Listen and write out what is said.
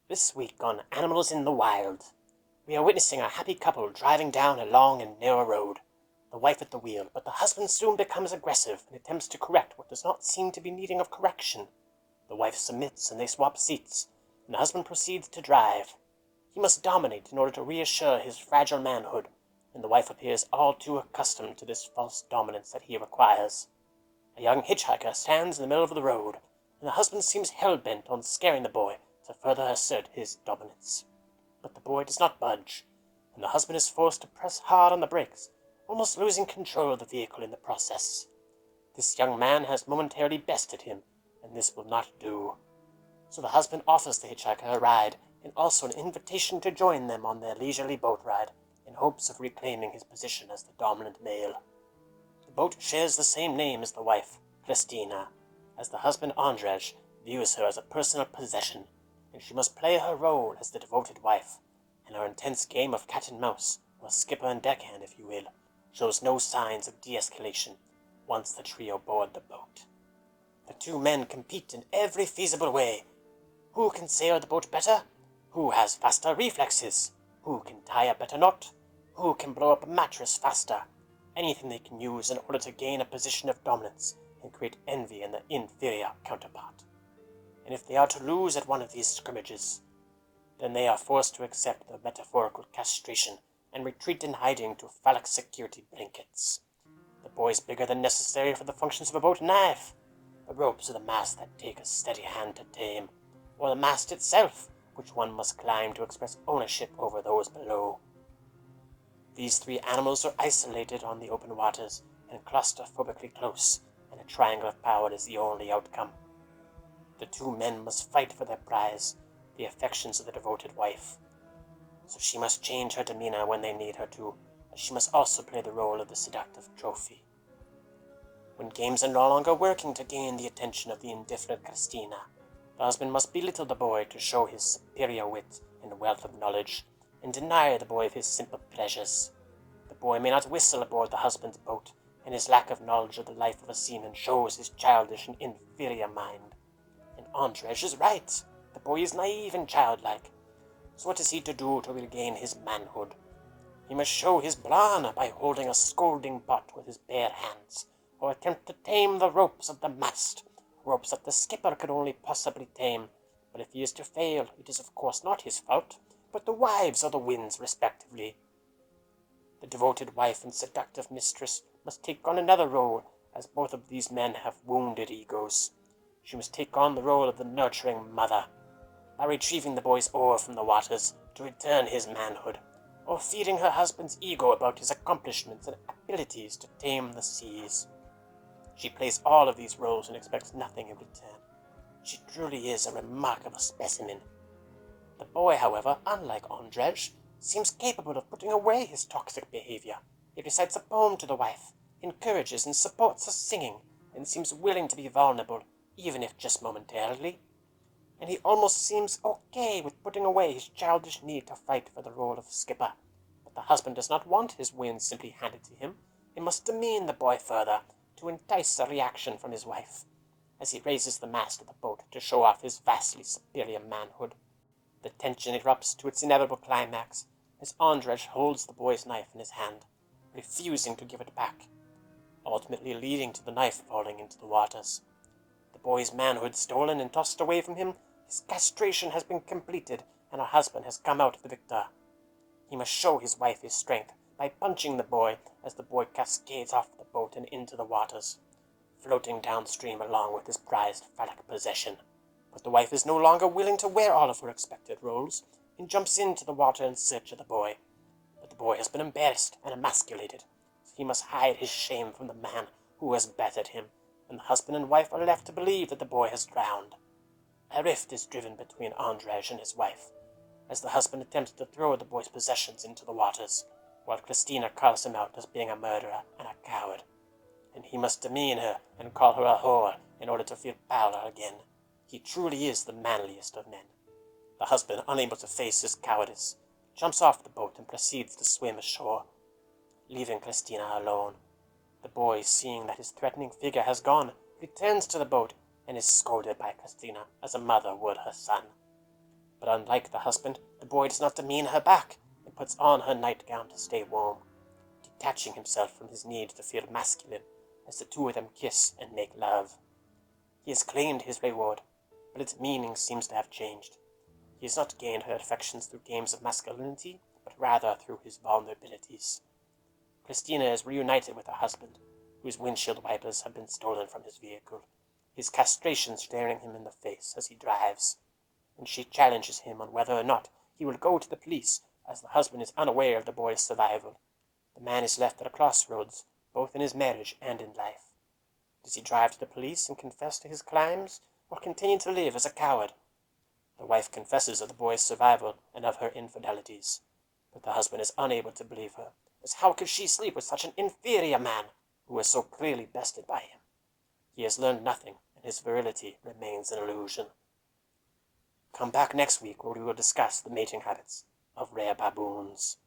This week on Animals in the Wild, we are witnessing a happy couple driving down a long and narrow road, the wife at the wheel, but the husband soon becomes aggressive and attempts to correct what does not seem to be needing of correction. The wife submits and they swap seats, and the husband proceeds to drive. He must dominate in order to reassure his fragile manhood, and the wife appears all too accustomed to this false dominance that he requires. A young hitchhiker stands in the middle of the road, and the husband seems hell-bent on scaring the boy to further assert his dominance. But the boy does not budge, and the husband is forced to press hard on the brakes, almost losing control of the vehicle in the process. This young man has momentarily bested him, and this will not do. So the husband offers the hitchhiker a ride, and also an invitation to join them on their leisurely boat ride, in hopes of reclaiming his position as the dominant male. The boat shares the same name as the wife, Christina, as the husband Andrzej views her as a personal possession, and she must play her role as the devoted wife, and our intense game of cat and mouse, or skipper and deckhand if you will, shows no signs of de-escalation once the trio board the boat. The two men compete in every feasible way. Who can sail the boat better? Who has faster reflexes? Who can tie a better knot? Who can blow up a mattress faster? Anything they can use in order to gain a position of dominance and create envy in the inferior counterpart. And if they are to lose at one of these scrimmages, then they are forced to accept the metaphorical castration and retreat in hiding to phallic security blankets. The boy is bigger than necessary for the functions of a boat knife. The ropes are the mast that take a steady hand to tame, or the mast itself, which one must climb to express ownership over those below. These three animals are isolated on the open waters and claustrophobically close, and a triangle of power is the only outcome. The two men must fight for their prize, the affections of the devoted wife. So she must change her demeanor when they need her to, as she must also play the role of the seductive trophy. When games are no longer working to gain the attention of the indifferent Christina, the husband must belittle the boy to show his superior wit and wealth of knowledge, and deny the boy of his simple pleasures. The boy may not whistle aboard the husband's boat, and his lack of knowledge of the life of a seaman shows his childish and inferior mind. And Andrzej is right. The boy is naive and childlike. So what is he to do to regain his manhood? He must show his brawn by holding a scolding pot with his bare hands, or attempt to tame the ropes of the mast, ropes that the skipper could only possibly tame. But if he is to fail, it is of course not his fault, but the wives or the wind's respectively. The devoted wife and seductive mistress must take on another role, as both of these men have wounded egos. She must take on the role of the nurturing mother, by retrieving the boy's oar from the waters to return his manhood, or feeding her husband's ego about his accomplishments and abilities to tame the seas. She plays all of these roles and expects nothing in return. She truly is a remarkable specimen. The boy, however, unlike Andrzej, seems capable of putting away his toxic behavior. He recites a poem to the wife, encourages and supports her singing, and seems willing to be vulnerable, even if just momentarily. And he almost seems okay with putting away his childish need to fight for the role of skipper. But the husband does not want his win simply handed to him. He must demean the boy further, to entice a reaction from his wife, as he raises the mast of the boat to show off his vastly superior manhood. The tension erupts to its inevitable climax, as Andrzej holds the boy's knife in his hand, refusing to give it back, ultimately leading to the knife falling into the waters. The boy's manhood stolen and tossed away from him, his castration has been completed, and her husband has come out the victor. He must show his wife his strength by punching the boy as the boy cascades off the boat and into the waters, floating downstream along with his prized phallic possession. But the wife is no longer willing to wear all of her expected roles, and jumps into the water in search of the boy. But the boy has been embarrassed and emasculated, so he must hide his shame from the man who has battered him, and the husband and wife are left to believe that the boy has drowned. A rift is driven between Andrzej and his wife, as the husband attempts to throw the boy's possessions into the waters, while Christina calls him out as being a murderer and a coward. And he must demean her and call her a whore in order to feel power again. He truly is the manliest of men. The husband, unable to face his cowardice, jumps off the boat and proceeds to swim ashore, leaving Christina alone. The boy, seeing that his threatening figure has gone, returns to the boat and is scolded by Christina as a mother would her son. But unlike the husband, the boy does not demean her back, and puts on her nightgown to stay warm, detaching himself from his need to feel masculine as the two of them kiss and make love. He has claimed his reward, but its meaning seems to have changed. He has not gained her affections through games of masculinity, but rather through his vulnerabilities. Christina is reunited with her husband, whose windshield wipers have been stolen from his vehicle, his castration staring him in the face as he drives, and she challenges him on whether or not he will go to the police, as the husband is unaware of the boy's survival. The man is left at a crossroads, both in his marriage and in life. Does he drive to the police and confess to his crimes, or continue to live as a coward? The wife confesses of the boy's survival and of her infidelities, but the husband is unable to believe her, as how could she sleep with such an inferior man, who was so clearly bested by him? He has learned nothing, and his virility remains an illusion. Come back next week where we will discuss the mating habits of rare baboons.